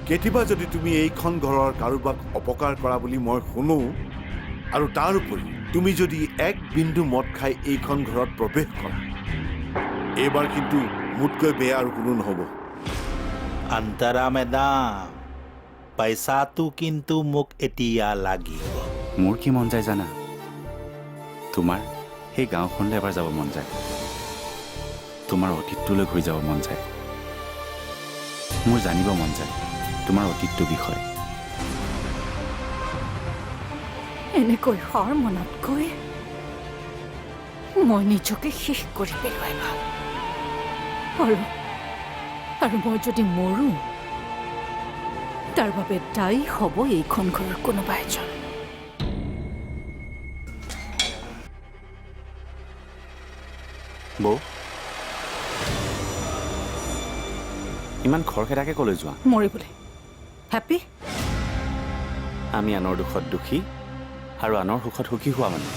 কেতিয়াবা যদি তুমি এইখন ঘৰৰ কাৰোবাক অপকাৰ কৰা বুলি মই শুনো আৰু তাৰ উপৰি তুমি যদি এক বিন্দু মদ খাই এইখন ঘৰত প্ৰৱেশ কৰা এইবাৰ কিন্তু মোতকৈ বেয়া আৰু কোনো নহ'ব অন্তৰা মেডাম পইচাটো কিন্তু মোক এতিয়া লাগিব মোৰ কি মন যায় জানা তোমাৰ সেই গাঁওখনলৈ এবাৰ যাব মন যায় তোমাৰ অতীতটোলৈ ঘূৰি যাব মন যায় মোৰ জানিব মন যায় তোমাৰ অতীতটোৰ বিষয়ে এনেকৈ হাৰ মনতকৈ মই নিজকে শেষ কৰি পেলোৱাই ভাল আৰু মই যদি মৰো তাৰ বাবে দায়ী হ'ব এইখন ঘৰৰ কোনোবা এজন বৌ ইমান খৰখেদাকে কলৈ যোৱা মৰিবলৈ হেপ্পী আমি আনৰ দুখত দুখী আৰু আনৰ সুখত সুখী হোৱা মানুহ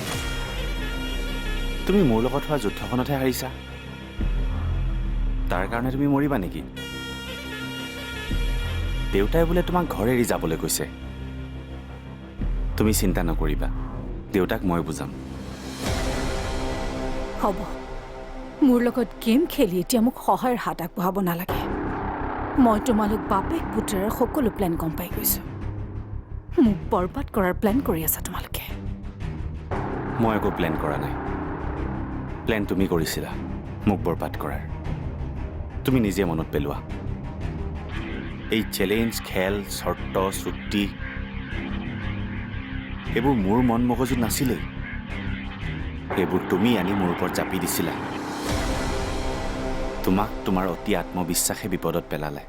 তুমি মোৰ লগত হোৱা যুদ্ধখনতহে হাৰিছা তাৰ কাৰণে তুমি মৰিবা নেকি দেউতাই বোলে তোমাক ঘৰ এৰি যাবলৈ কৈছে তুমি চিন্তা নকৰিবা দেউতাক মই বুজাম হ'ব মোৰ লগত গেম খেলি এতিয়া মোক সহায়ৰ হাত আগবঢ়াব নালাগে মই তোমালোক বাপেক পুতেৰৰ সকলো প্লেন গম পাই গৈছোঁ মোক বৰবাদ কৰাৰ প্লেন কৰি আছা তোমালোকে মই একো প্লেন কৰা নাই প্লেন তুমি কৰিছিলা মোক বৰবাদ কৰাৰ তুমি নিজে মনত পেলোৱা এই চেলেঞ্জ খেল চৰ্ত চুক্তি এইবোৰ মোৰ মন মগজুত নাছিলেই এইবোৰ তুমি আনি মোৰ ওপৰত জাপি দিছিলা তোমাক তোমাৰ অতি আত্মবিশ্বাসে বিপদত পেলালে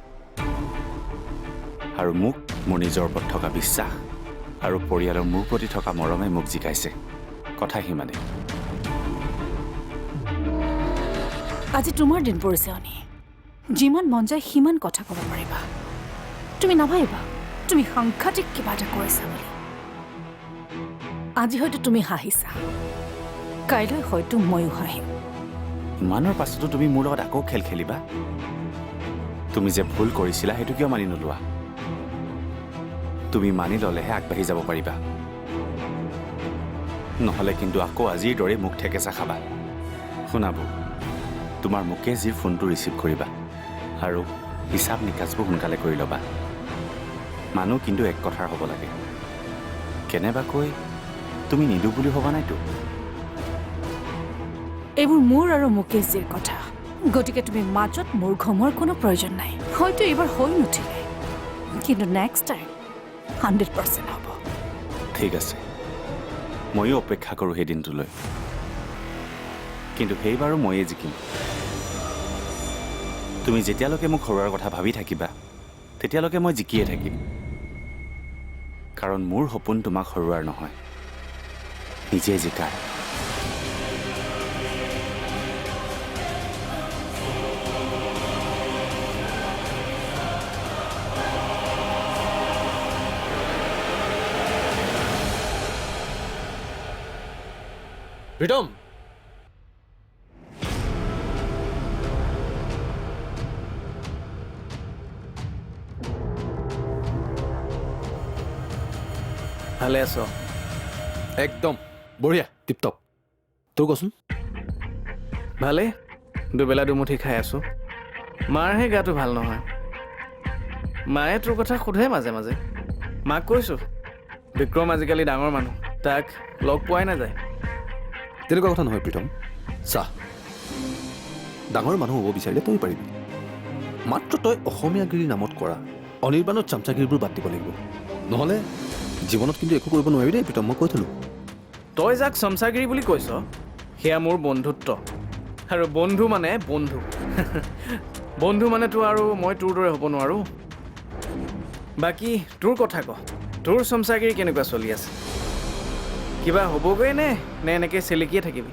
আৰু মোক মোৰ নিজৰ ওপৰত থকা বিশ্বাস আৰু পৰিয়ালৰ মোৰ প্ৰতি থকা মৰমে মোক জিকাইছে কথা সিমানেই আজি তোমাৰ দিন পৰিছে অনি যিমান মন যায় সিমান কথা ক'ব পাৰিবা তুমি নাভাবিবা তুমি সাংঘাতিক কিবা এটা কৰিছা বুলি আজি হয়তো তুমি হাঁহিছা কাইলৈ হয়তো ময়ো হাঁহিম ইমানৰ পাছতো তুমি মোৰ লগত আকৌ খেল খেলিবা তুমি যে ভুল কৰিছিলা সেইটো কিয় মানি নোলোৱা তুমি মানি ল'লেহে আগবাঢ়ি যাব পাৰিবা নহ'লে কিন্তু আকৌ আজিৰ দৰে মোক ঠেকেচা খাবা শুনাব তোমাৰ মুকেশজীৰ ফোনটো ৰিচিভ কৰিবা আৰু হিচাপ নিকাচবোৰ সোনকালে কৰি ল'বা মানুহ কিন্তু এক কথাৰ হ'ব লাগে কেনেবাকৈ তুমি নিদো বুলি ভবা নাইতো এইবোৰ মোৰ আৰু মুকেশজীৰ কথা গতিকে তুমি মাজত মোৰ ঘমৰ কোনো প্ৰয়োজন নাই হয়তো এইবাৰ হৈ নুঠিলে কিন্তু নেক্সট টাইম 100% হ'ব ঠিক আছে ময়ো অপেক্ষা কৰোঁ সেই দিনটোলৈ কিন্তু সেইবাৰো ময়ে জিকিম তুমি যেতিয়ালৈকে মোক হৰুৱাৰ কথা ভাবি থাকিবা তেতিয়ালৈকে মই জিকিয়ে থাকিম কাৰণ মোৰ সপোন তোমাক হৰুৱাৰ নহয় নিজে জিকাৰ প্ৰীতম ভালে আছ একদম বঢ়িয়া টিপটপ তোৰ কচোন ভালে দুবেলা দুমুঠি খাই আছোঁ মাৰহে গাটো ভাল নহয় মায়ে তোৰ কথা সোধে মাজে মাজে মাক কৈছোঁ বিক্ৰম আজিকালি ডাঙৰ মানুহ তাক লগ পোৱাই নাযায় তেনেকুৱা কথা নহয় প্ৰীতম চাহ ডাঙৰ মানুহ হ'ব বিচাৰিলে তই পাৰিবি মাত্ৰ তই অসমীয়াগিৰিৰ নামত কৰা অনিৰ্বাণত চামচাগিৰিবোৰ বাদ দিব লাগিব নহ'লে জীৱনত কিন্তু একো কৰিব নোৱাৰিবি দেই প্ৰীতম মই কৈ থলোঁ তই যাক চমচাগিৰি বুলি কৈছ সেয়া মোৰ বন্ধুত্ব আৰু বন্ধু মানে বন্ধু বন্ধু মানেতো আৰু মই তোৰ দৰে হ'ব নোৱাৰোঁ বাকী তোৰ কথা ক তোৰ চমচাগিৰি কেনেকুৱা চলি আছে কিবা হ'বগৈ নে এনেকৈ চেলেকিয়ে থাকিবি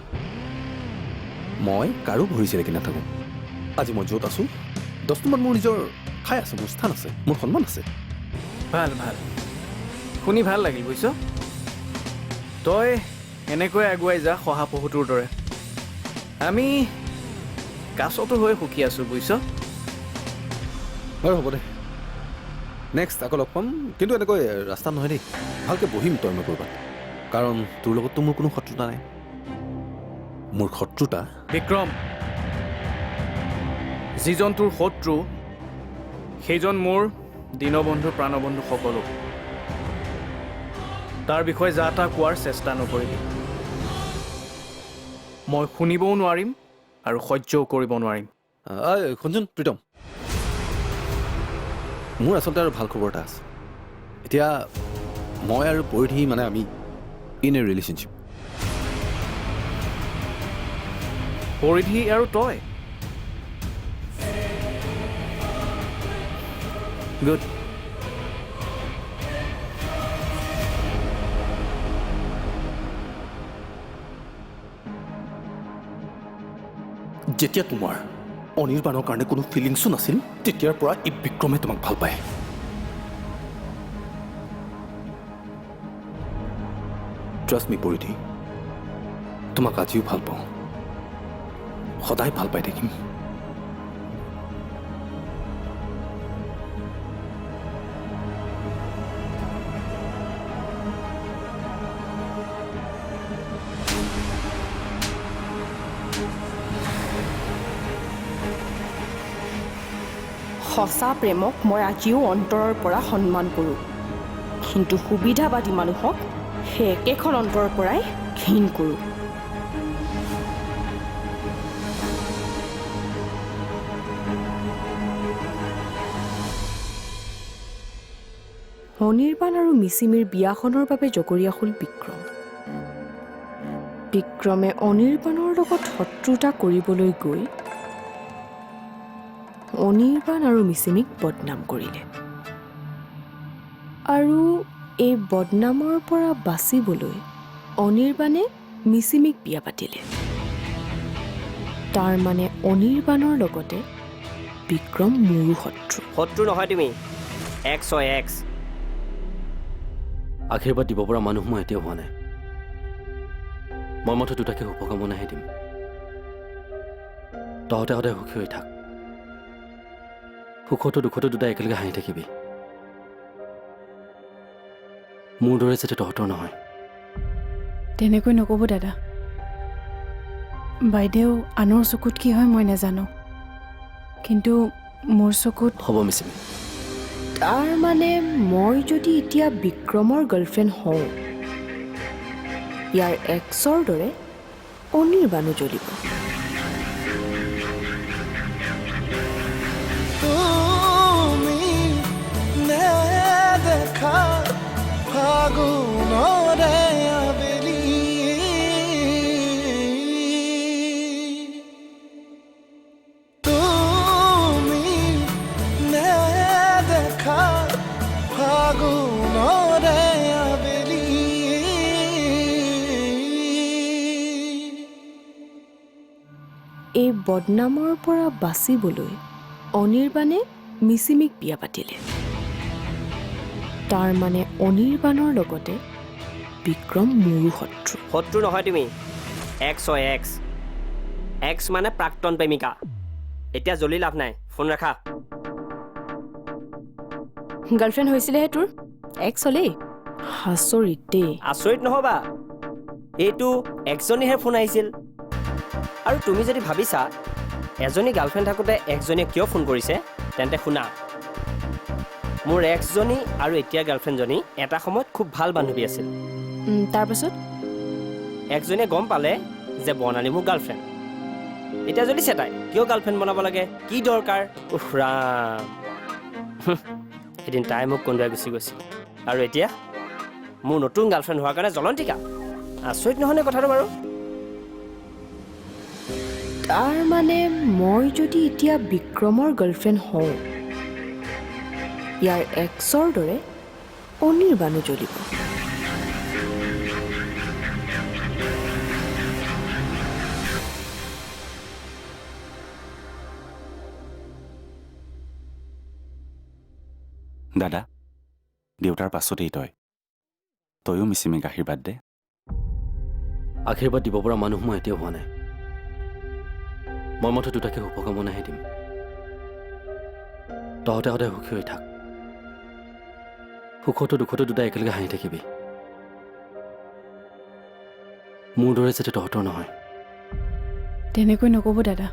মই কাৰো ভৰি চেলেকি নাথাকোঁ আজি মই য'ত আছোঁ 10 মান মোৰ নিজৰ ঠাই আছে মোৰ স্থান আছে মোৰ সন্মান আছে ভাল ভাল শুনি ভাল লাগিল বুজিছ তই এনেকৈ আগুৱাই যা শহাপহুটোৰ দৰে আমি কাছতো হৈ সুখী আছোঁ বুজিছ বাৰু হ'ব দে নেক্সট আকৌ লগ পাম কিন্তু এনেকৈ ৰাস্তাত নহয় দেই ভালকৈ বহিম তই মই ক'ৰবাত কাৰণ তোৰ লগততো মোৰ কোনো শত্ৰুতা নাই মোৰ শত্ৰুতা বিক্ৰম যিজন তোৰ শত্ৰু সেইজন মোৰ দীনবন্ধু প্ৰাণবন্ধু সকলো তাৰ বিষয়ে যা তা কোৱাৰ চেষ্টা নকৰিবি মই শুনিবও নোৱাৰিম আৰু সহ্যও কৰিব নোৱাৰিম শুনচোন প্ৰীতম মোৰ আচলতে আৰু ভাল খবৰ এটা আছে এতিয়া মই আৰু পৰিধি মানে আমি ইন এ ৰিলেশ্যনশ্বিপ পৰিধি আৰু তই গুড যেতিয়া তোমাৰ অনিৰ্বাণৰ কাৰণে কোনো ফিলিংছো নাছিল তেতিয়াৰ পৰা এই বিক্ৰমে তোমাক ভাল পায় ট্ৰাষ্ট মি পৰিধি তোমাক আজিও ভাল পাওঁ সদায় ভাল পাই থাকিম সঁচা প্ৰেমক মই আজিও অন্তৰৰ পৰা সন্মান কৰোঁ কিন্তু সুবিধাবাদী মানুহক সেই একেখন অন্তৰৰ পৰাই ঘৃণ কৰোঁ অনিৰ্বাণ আৰু মিচিমিৰ বিয়াখনৰ বাবে জগৰীয়া হ'ল বিক্ৰম বিক্ৰমে অনিৰ্বাণৰ লগত শত্ৰুতা কৰিবলৈ গৈ অনিৰ্বাণ আৰু মিচিমিক বদনাম কৰিলে আৰু এই বদনামৰ পৰা বাচিবলৈ অনিৰ্বাণে মিচিমিক বিয়া পাতিলে তাৰ মানে অনিৰ্বাণৰ লগতে বিক্ৰম মোৰো শত্ৰু শত্ৰু নহয় তুমি এক্স হয় এক্স আশীৰ্বাদ দিব পৰা মানুহ মই এতিয়াও হোৱা নাই মই মাথো দুটাকে শুভকামনাহে দিম তহঁতে সদায় সুখী হৈ থাক সুখতো দুখতো দুটা একেলগে হাঁহি থাকিবি মোৰ দৰে যাতে তহঁতৰ নহয় তেনেকৈ নক'ব দাদা বাইদেউ আনৰ চকুত কি হয় মই নাজানো কিন্তু মোৰ চকুত হ'ব মিচিমি তাৰ মানে মই যদি এতিয়া বিক্ৰমৰ গাৰ্লফ্ৰেণ্ড হওঁ ইয়াৰ এক্সৰ দৰে অনিৰ্বাণো জ্বলিব এই বদনামৰ পৰা বাচিবলৈ অনিৰ্বাণে মিচিমিক বিয়া পাতিলে তাৰ মানে অনিৰ্বাণৰ লগতে বিক্ৰম মোৰো শত্ৰু শত্ৰু নহয় তুমি এক্স হয় এক্স এক্স মানে প্ৰাক্তন প্ৰেমিকা এতিয়া জ্বলি লাভ নাই ফোন ৰাখা গাৰ্লফ্ৰেণ্ড হৈছিলেহে তোৰ এক্স হ'লেই আচৰিত দেই আচৰিত নহবা এইটো একজনীহে ফোন আহিছিল আৰু তুমি যদি ভাবিছা এজনী গাৰ্লফ্ৰেণ্ড থাকোঁতে এক্সজনীয়ে কিয় ফোন কৰিছে তেন্তে শুনা মোৰ এক্সজনী আৰু এতিয়া গাৰ্লফ্ৰেণ্ডজনী এটা সময়ত খুব ভাল বান্ধৱী আছিল তাৰপাছত এক্সজনীয়ে গম পালে যে বৰ্ণালী মোৰ গাৰ্লফ্ৰেণ্ড এতিয়া যদি তাই কিয় গাৰ্লফ্ৰেণ্ড বনাব লাগে কি দৰকাৰ উফ ৰাম এদিন তাই মোক কন্দুৱাই গুচি গৈছিল আৰু এতিয়া মোৰ নতুন গাৰ্লফ্ৰেণ্ড হোৱাৰ কাৰণে জ্বলন্তিকা আচৰিত নহয়নে কথাটো বাৰু তাৰ মানে মই যদি এতিয়া বিক্ৰমৰ গাৰ্লফ্ৰেণ্ড হওঁ ইয়াৰ এক্সৰ দৰে অনিৰ্বাণো জ্বলিব দাদা দেউতাৰ পাছতেই তয়ো মিচিমিক আশীৰ্বাদ দে আশীৰ্বাদ দিব পৰা মানুহ মই এতিয়াও হোৱা নাই মই মাথো দুটাকে শুভকামনাহে দিম তহঁতে সদায় সুখী হৈ থাক সুখতো দুখতো দুটা একেলগে হাঁহি থাকিবি। মোৰ দৰে যাতে তহঁতৰ নহয়। তেনেকৈ নক'ব দাদা।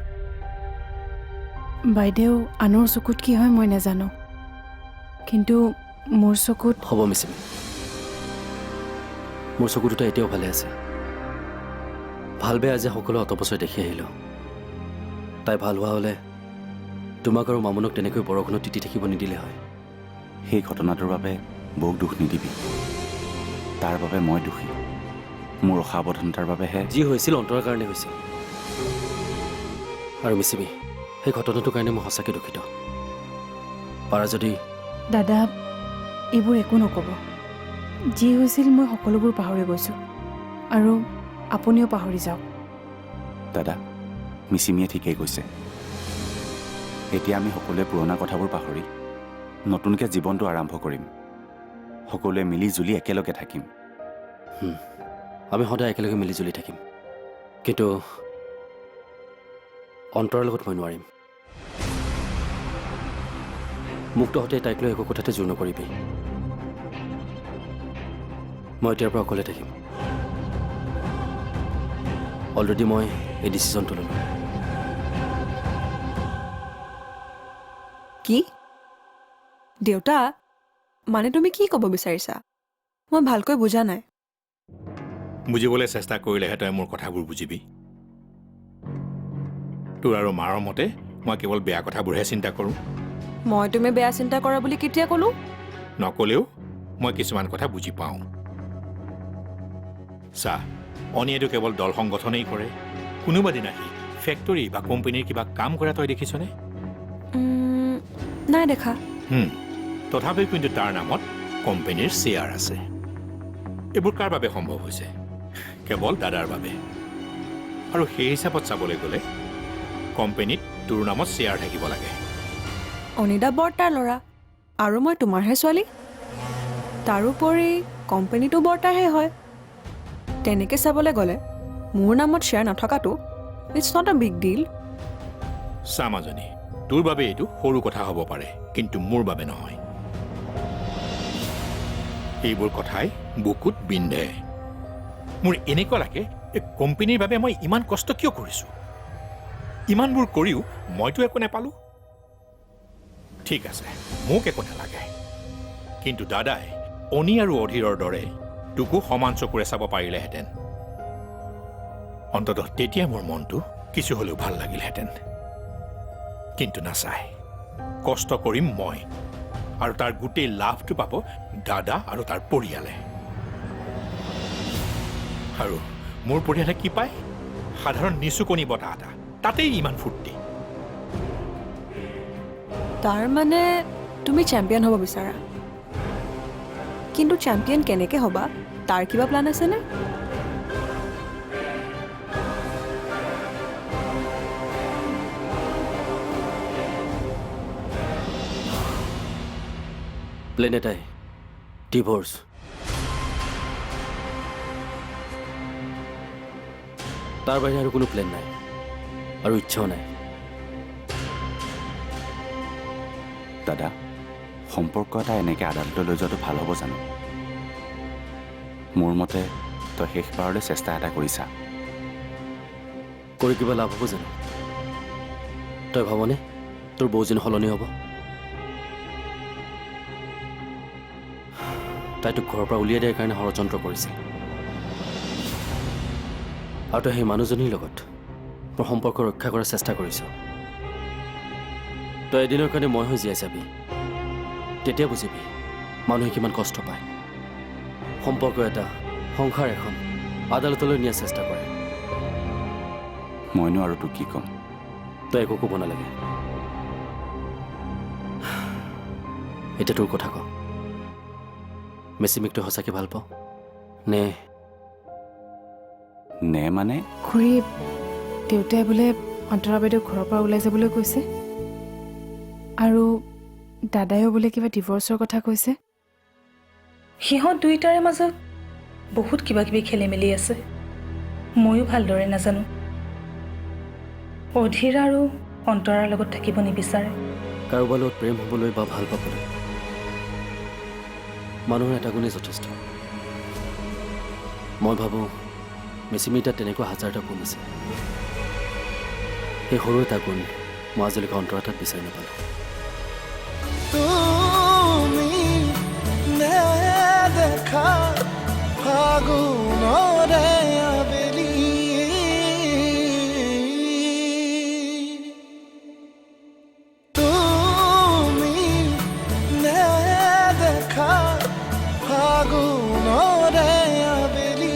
বাইদেউ আনৰ চকুত কি হয় মই নাজানো, কিন্তু মোৰ চকুত হ'ব মিচিমি, মোৰ চকু দুটা এতিয়াও ভালে আছে। ভাল বেয়া যে সকলো অতপচয় দেখি আহিলোঁ। তাই ভাল হোৱা হ'লে তোমাক আৰু মামুনক তেনেকৈ বৰষুণত তিতি থাকিব নিদিলে হয়। সেই ঘটনাটোৰ বাবে বৌক দুখ নিদিবি। তাৰ বাবে মই দোষী। মোৰ অসাৱধানতাৰ বাবেহে যি হৈছিল অন্তৰৰ কাৰণে হৈছিল। আৰু মিচিমি, সেই ঘটনাটোৰ কাৰণে মই সঁচাকৈ দুখিত। পাৰা যদি দাদা এইবোৰ একো নক'ব। যি হৈছিল মই সকলোবোৰ পাহৰি গৈছোঁ, আৰু আপুনিও পাহৰি যাওক। দাদা, মিচিমিয়ে ঠিকেই কৈছে। এতিয়া আমি সকলোৱে পুৰণা কথাবোৰ পাহৰি নতুনকৈ জীৱনটো আৰম্ভ কৰিম। সকলোৱে মিলি জুলি একেলগে থাকিম। আমি সদায় একেলগে মিলি জুলি থাকিম, কিন্তু অন্তৰৰ লগত মই নোৱাৰিম। মোক তহঁতে তাইক লৈ একো কথাতে জোৰ নকৰিবি। মই এতিয়াৰ পৰা অকলে থাকিম। অলৰেডি মই এই ডিচিশ্যনটো ল'লোঁ। কি দেউতা, মানে তুমি কি ক'ব বিচাৰিছা? মই ভালকৈ বুজা নাই। বুজিবলৈ চেষ্টা কৰিলেহে তই মোৰ কথাবোৰ বুজিবি। তোৰ আৰু মাৰ মতে মই কেৱল বেয়া কথাবোৰহে চিন্তা কৰোঁ। মই তুমি বেয়া চিন্তা কৰা বুলি কেতিয়া ক'লো? নক'লেও মই কিছুমান কথা বুজি পাওঁ। চা, অনিয়েতো কেৱল দল সংগঠনেই কৰে। কোনোবা দিনা সি ফেক্টৰী বা কোম্পানীৰ কিবা কাম কৰা তই দেখিছনে? নাই দেখা। তথাপিও কিন্তু তাৰ নামত কোম্পানীৰ শ্বেয়াৰ আছে। এইবোৰ কাৰ বাবে সম্ভৱ হৈছে? কেৱল দাদাৰ বাবে। আৰু সেই হিচাপত চাবলৈ গ'লে কোম্পানীত তোৰ নামত শ্বেয়াৰ থাকিব লাগে। অনিদা বৰ্তাৰ ল'ৰা, আৰু মই তোমাৰহে ছোৱালী। তাৰোপৰি কোম্পানীটো বৰ্তাৰহে হয়। তেনেকৈ চাবলৈ গ'লে মোৰ নামত শ্বেয়াৰ নথকাটো it's not a big deal. চা মাজনী, তোৰ বাবে এইটো সৰু কথা হ'ব পাৰে, কিন্তু মোৰ বাবে নহয়। এইবোৰ কথাই বুকুত বিন্ধে। মোৰ এনেকুৱা লাগে এই কোম্পানীৰ বাবে মই ইমান কষ্ট কিয় কৰিছোঁ? ইমানবোৰ কৰিও মইতো একো নাপালোঁ। ঠিক আছে, মোক একো নালাগে, কিন্তু দাদাই অনি আৰু অধীৰৰ দৰে তোকো সমান চকুৰে চাব পাৰিলেহেঁতেন। অন্ততঃ তেতিয়া মোৰ মনটো কিছু হ'লেও ভাল লাগিলহেঁতেন। কিন্তু নাচাই, কষ্ট কৰিম মই, আৰু তাৰ গোটেই লাভটো পাব দাদা আৰু তাৰ পৰিয়ালে। আৰু মোৰ পৰিয়ালে কি পায়? সাধাৰণ নিচুকনি বঁটা এটা, তাতেই ইমান ফূৰ্তি। তাৰ মানে তুমি চেম্পিয়ন হ'ব বিচাৰা, কিন্তু চেম্পিয়ন কেনেকৈ হ'বা তাৰ কিবা প্লান আছেনে? প্লেন এটাই, ডিভোৰ্চ। তাৰ বাহিৰে আৰু কোনো প্লেন নাই, আৰু ইচ্ছাও নাই। দাদা, সম্পৰ্ক এটা এনেকৈ আদালতলৈ লৈ যোৱাটো ভাল হ'ব জানো? মোৰ মতে তই শেষবাৰলৈ চেষ্টা এটা কৰিছা। কৰি কিবা লাভ হ'ব জানো? তই ভাবনে তোৰ বৌজনী সলনি হ'ব? তাই তোক ঘৰৰ পৰা উলিয়াই দিয়াৰ কাৰণে ষড়যন্ত্ৰ কৰিছিল, আৰু তই সেই মানুহজনীৰ লগত মোৰ সম্পৰ্ক ৰক্ষা কৰাৰ চেষ্টা কৰিছ। তই এদিনৰ কাৰণে মই হৈ জীয়াই যাবি, তেতিয়া বুজিবি মানুহে কিমান কষ্ট পায়। সম্পৰ্ক এটা, সংসাৰ এখন আদালতলৈ নিয়াৰ চেষ্টা কৰে। মইনো আৰু তোক কি ক'ম? তই একো ক'ব নালাগে। এতিয়া তোৰ কথা ক। মেচিমিক তই সঁচাকৈ ভাল পাওঁ নে? নে মানে? খুৰী, দেউতাই বোলে অন্তৰা বাইদেউ ঘৰৰ পৰা ওলাই যাবলৈ কৈছে, আৰু দাদাইও বোলে কিবা ডিভৰ্চৰ কথা কৈছে। সিহঁত দুয়োটাৰে মাজত বহুত কিবা কিবি খেলি মেলি আছে, ময়ো ভালদৰে নাজানো। অধীৰ আৰু অন্তৰাৰ লগত থাকিব নিবিচাৰে। কাৰোবাৰ লগত প্ৰেম হ'বলৈ বা ভাল পাবলৈ মানুহৰ এটা গুণেই যথেষ্ট। মই ভাবোঁ মেচিমিৰ তাত তেনেকুৱা হাজাৰটা গুণ আছে। সেই সৰু এটা গুণ মই আজিলৈকে অন্তৰ এটাত বিচাৰি নাপালোঁ। তুমি নেদেখা ফাগুনৰে আবেলি তুমি নেদেখা ফাগুনৰে আবেলি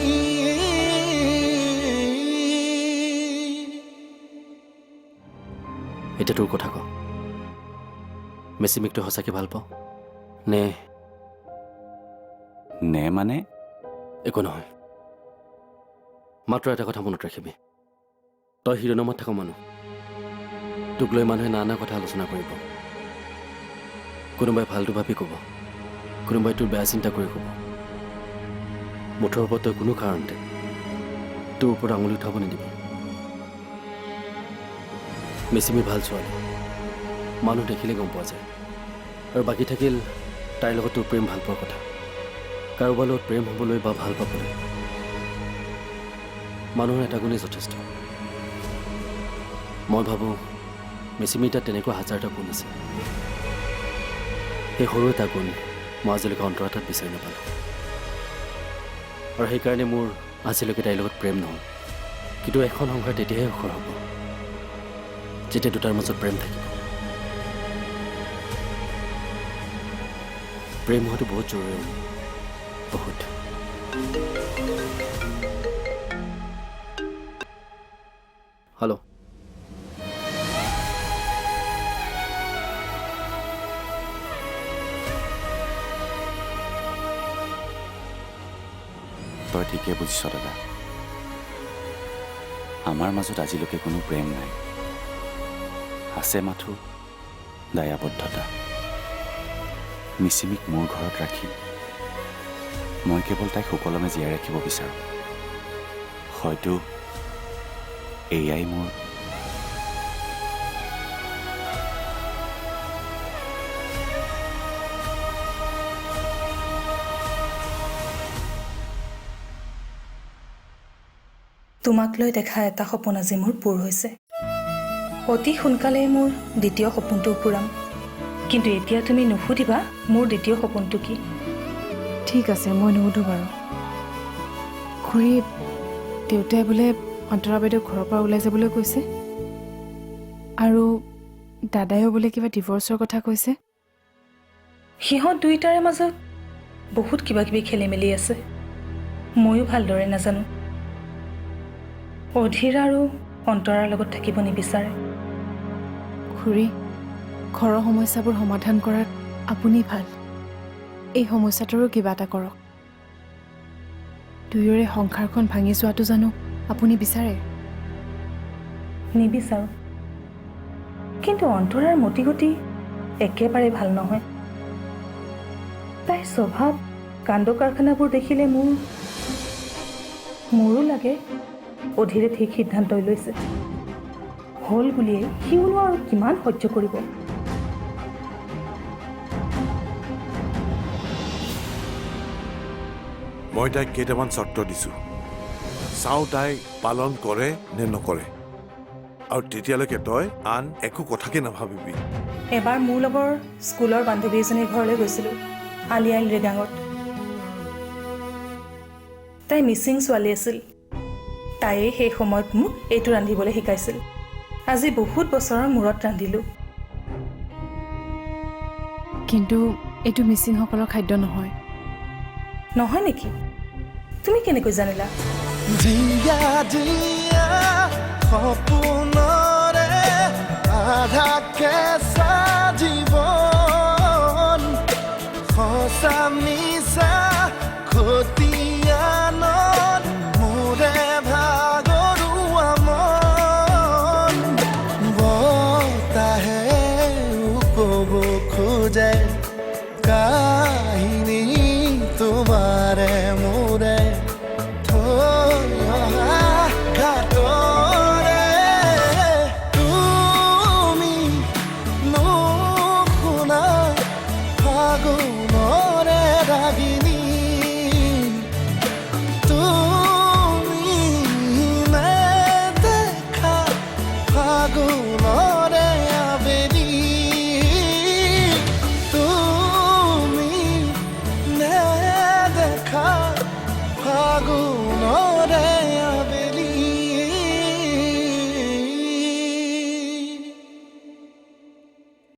এতিয়া তোৰ কথা ক, মেচিমিকটো সঁচাকৈ ভাল পাওঁ নে? নে মানে? একো নহয়, মাত্ৰ এটা কথা মনত ৰাখিবি, তই শিৰোনামত থাক মানুহ। তোক লৈ মানুহে নানা কথা আলোচনা কৰিব। কোনোবাই ভালটো ভাবি ক'ব, কোনোবাই তোৰ বেয়া চিন্তা কৰি ক'ব। মুঠৰ ওপৰত তই কোনো কাৰণতে তোৰ ওপৰত আঙুলি উঠাব নিদিবি। মেচিমি ভাল ছোৱালী, মানুহ দেখিলে গম পোৱা যায়। আৰু বাকী থাকিল তাইৰ লগত তোৰ প্ৰেম ভাল পোৱাৰ কথা। কাৰোবাৰ লগত প্ৰেম হ'বলৈ বা ভাল পাবলৈ মানুহৰ এটা গুণেই যথেষ্ট। মই ভাবোঁ মেচিমিৰ তাত তেনেকুৱা হাজাৰটা গুণ আছে। সেই সৰু এটা গুণ মই আজিলৈকে অন্তৰ এটাত বিচাৰি নাপালোঁ। আৰু সেইকাৰণে মোৰ আজিলৈকে তাইৰ লগত প্ৰেম নহয়। কিন্তু এখন সংসাৰ তেতিয়াহে সুখৰ হ'ব যেতিয়া দুটাৰ মাজত প্ৰেম থাকিব। প্ৰেম হোৱাটো বহুত জৰুৰী, বহুত। হেল্ল', তই ঠিকেই বুজিছ দাদা। আমাৰ মাজত আজিলৈকে কোনো প্ৰেম নাই, আছে মাথো দায়াবদ্ধতা। মিচিমিক মোৰ ঘৰত ৰাখি মই কেৱল তাইক সুকলমে জীয়াই ৰাখিব বিচাৰোঁ। হয়তো এয়াই মোৰ তোমাক লৈ দেখা এটা সপোন আজি মোৰ পূৰ হৈছে। অতি সোনকালে মোৰ দ্বিতীয় সপোনটো পূৰাম। কিন্তু এতিয়া তুমি নুসুধিবা মোৰ দ্বিতীয় সপোনটো কি। ঠিক আছে, মই নুসুধোঁ বাৰু। খুৰী, দেউতাই বোলে অন্তৰা বাইদেউক ঘৰৰ পৰা ওলাই যাবলৈ কৈছে, আৰু দাদাইও বোলে কিবা ডিভৰ্চৰ কথা কৈছে। সিহঁত দুয়োটাৰে মাজত বহুত কিবা কিবি খেলি মেলি আছে, ময়ো ভালদৰে নাজানো। অধীৰ আৰু অন্তৰাৰ লগত থাকিব নিবিচাৰে। খুৰী, ঘৰৰ সমস্যাবোৰ সমাধান কৰাত আপুনি ভাল। এই সমস্যাটোৰো কিবা এটা কৰক। দুয়োৰে সংসাৰখন ভাঙি যোৱাটো জানো আপুনি বিচাৰে? নিবিচাৰোঁ, কিন্তু অন্তৰাৰ মতিগতি একেবাৰে ভাল নহয়। তাইৰ স্বভাৱ কাণ্ড কাৰখানাবোৰ দেখিলে মোৰো লাগে অধীৰে ঠিক সিদ্ধান্তই লৈছে। হ'ল বুলিয়েই সিওনো আৰু কিমান সহ্য কৰিব। মই তাইক কেইটামান চৰ্ত দিছোঁ, চাওঁ তাই পালন কৰে নে নকৰে। আৰু তেতিয়ালৈকে তই আন একো কথাকে নাভাবিবি। এবাৰ মোৰ লগৰ স্কুলৰ বান্ধৱী এজনীৰ ঘৰলৈ গৈছিলোঁ, আলিয়াইল ৰেগাঙত। তাই মিচিং ছোৱালী আছিল। তাইয়ে সেই সময়ত মোক এইটো ৰান্ধিবলৈ শিকাইছিল। আজি বহুত বছৰৰ মূৰত ৰান্ধিলোঁ। কিন্তু এইটো মিচিংসকলৰ খাদ্য নহয়। নহয় নেকি? তুমি কেনেকৈ জানিলা? দিয়া দিয়া সপোনৰে আধাকে